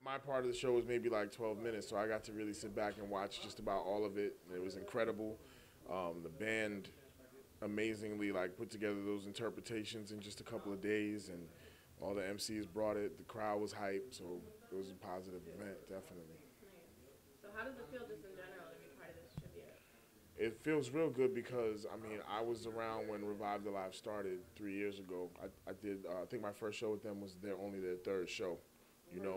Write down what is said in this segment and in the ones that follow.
My part of the show was maybe like 12 minutes, so I got to really sit back and watch just about all of it. It was incredible. The band amazingly like put together those interpretations in just a couple of days, and all the MCs brought it. The crowd was hyped, so it was a positive event, definitely. So how does it feel just in general to be part of this tribute? It feels real good because I mean I was around when Revive the Live started 3 years ago. I did I think my first show with them was their third show,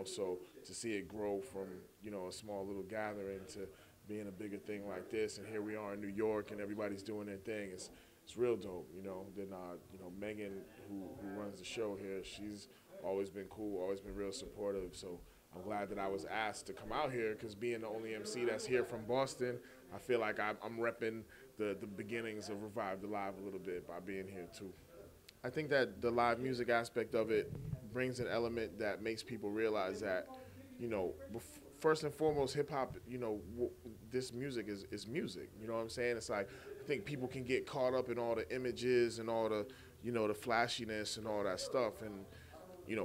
so to see it grow from a small little gathering to being a bigger thing like this, and here we are in New York and everybody's doing their thing. It's real dope. Then Megan, who runs the show here, she's always been cool, always been real supportive. So I'm glad that I was asked to come out here because being the only MC that's here from Boston, I feel like I'm repping the beginnings of Revive the Live a little bit by being here too. I think that the live music aspect of it brings an element that makes people realize that, first and foremost, hip hop, this music is music. You know what I'm saying? It's like I think people can get caught up in all the images and all the, the flashiness and all that stuff, and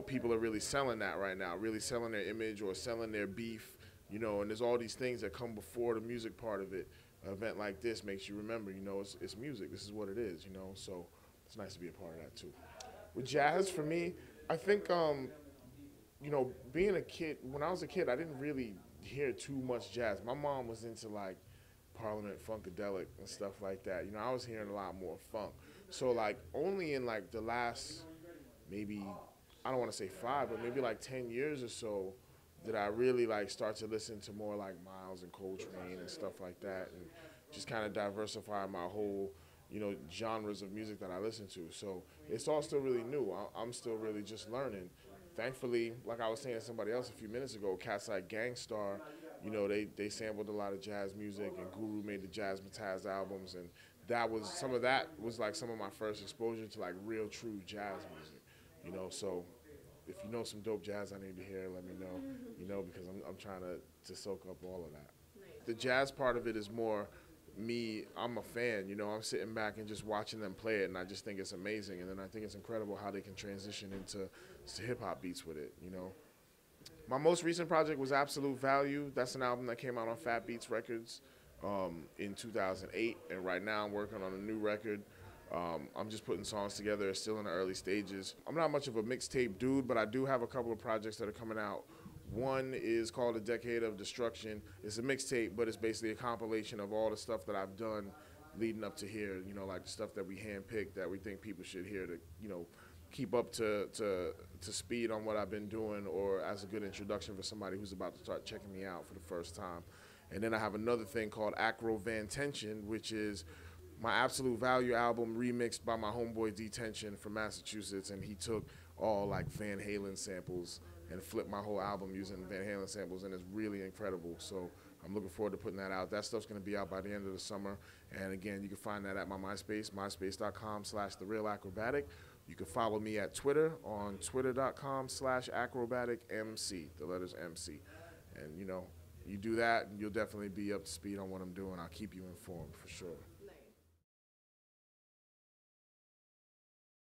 people are really selling that right now, really selling their image or selling their beef, and there's all these things that come before the music part of it. An event like this makes you remember, it's music. This is what it is, so it's nice to be a part of that too. With jazz, for me, I think, being a kid, when I was a kid, I didn't really hear too much jazz. My mom was into like Parliament Funkadelic and stuff like that. I was hearing a lot more funk. So like only in like the last maybe, I don't want to say 5, but maybe like 10 years or so did I really like start to listen to more like Miles and Coltrane and stuff like that, and just kind of diversify my whole genres of music that I listen to. So it's all still really new. I'm still really just learning. Thankfully, like I was saying to somebody else a few minutes ago, cats like Gangstar, they sampled a lot of jazz music, and Guru made the Jazz Mataz albums, and some of that was like some of my first exposure to like real true jazz music. So if you know some dope jazz I need to hear, let me know, because I'm trying to soak up all of that. The jazz part of it is more me. I'm a fan, I'm sitting back and just watching them play it, and I just think it's amazing. And then I think it's incredible how they can transition into hip hop beats with it. My most recent project was Absolute Value. That's an album that came out on Fat Beats Records in 2008, and right now I'm working on a new record. I'm just putting songs together. It's still in the early stages. I'm not much of a mixtape dude, but I do have a couple of projects that are coming out. One is called A Decade of Destruction. It's a mixtape, but it's basically a compilation of all the stuff that I've done leading up to here, like the stuff that we handpicked that we think people should hear to, keep up to speed on what I've been doing, or as a good introduction for somebody who's about to start checking me out for the first time. And then I have another thing called Akrobatik, which is my Absolute Value album remixed by my homeboy Detention from Massachusetts, and he took all like Van Halen samples and flipped my whole album using Van Halen samples, and it's really incredible. So I'm looking forward to putting that out. That stuff's going to be out by the end of the summer. And again, you can find that at my MySpace, myspace.com/TheRealAkrobatik. You can follow me at Twitter on twitter.com/AkrobatikMC, the letters MC. And you do that, and you'll definitely be up to speed on what I'm doing. I'll keep you informed for sure.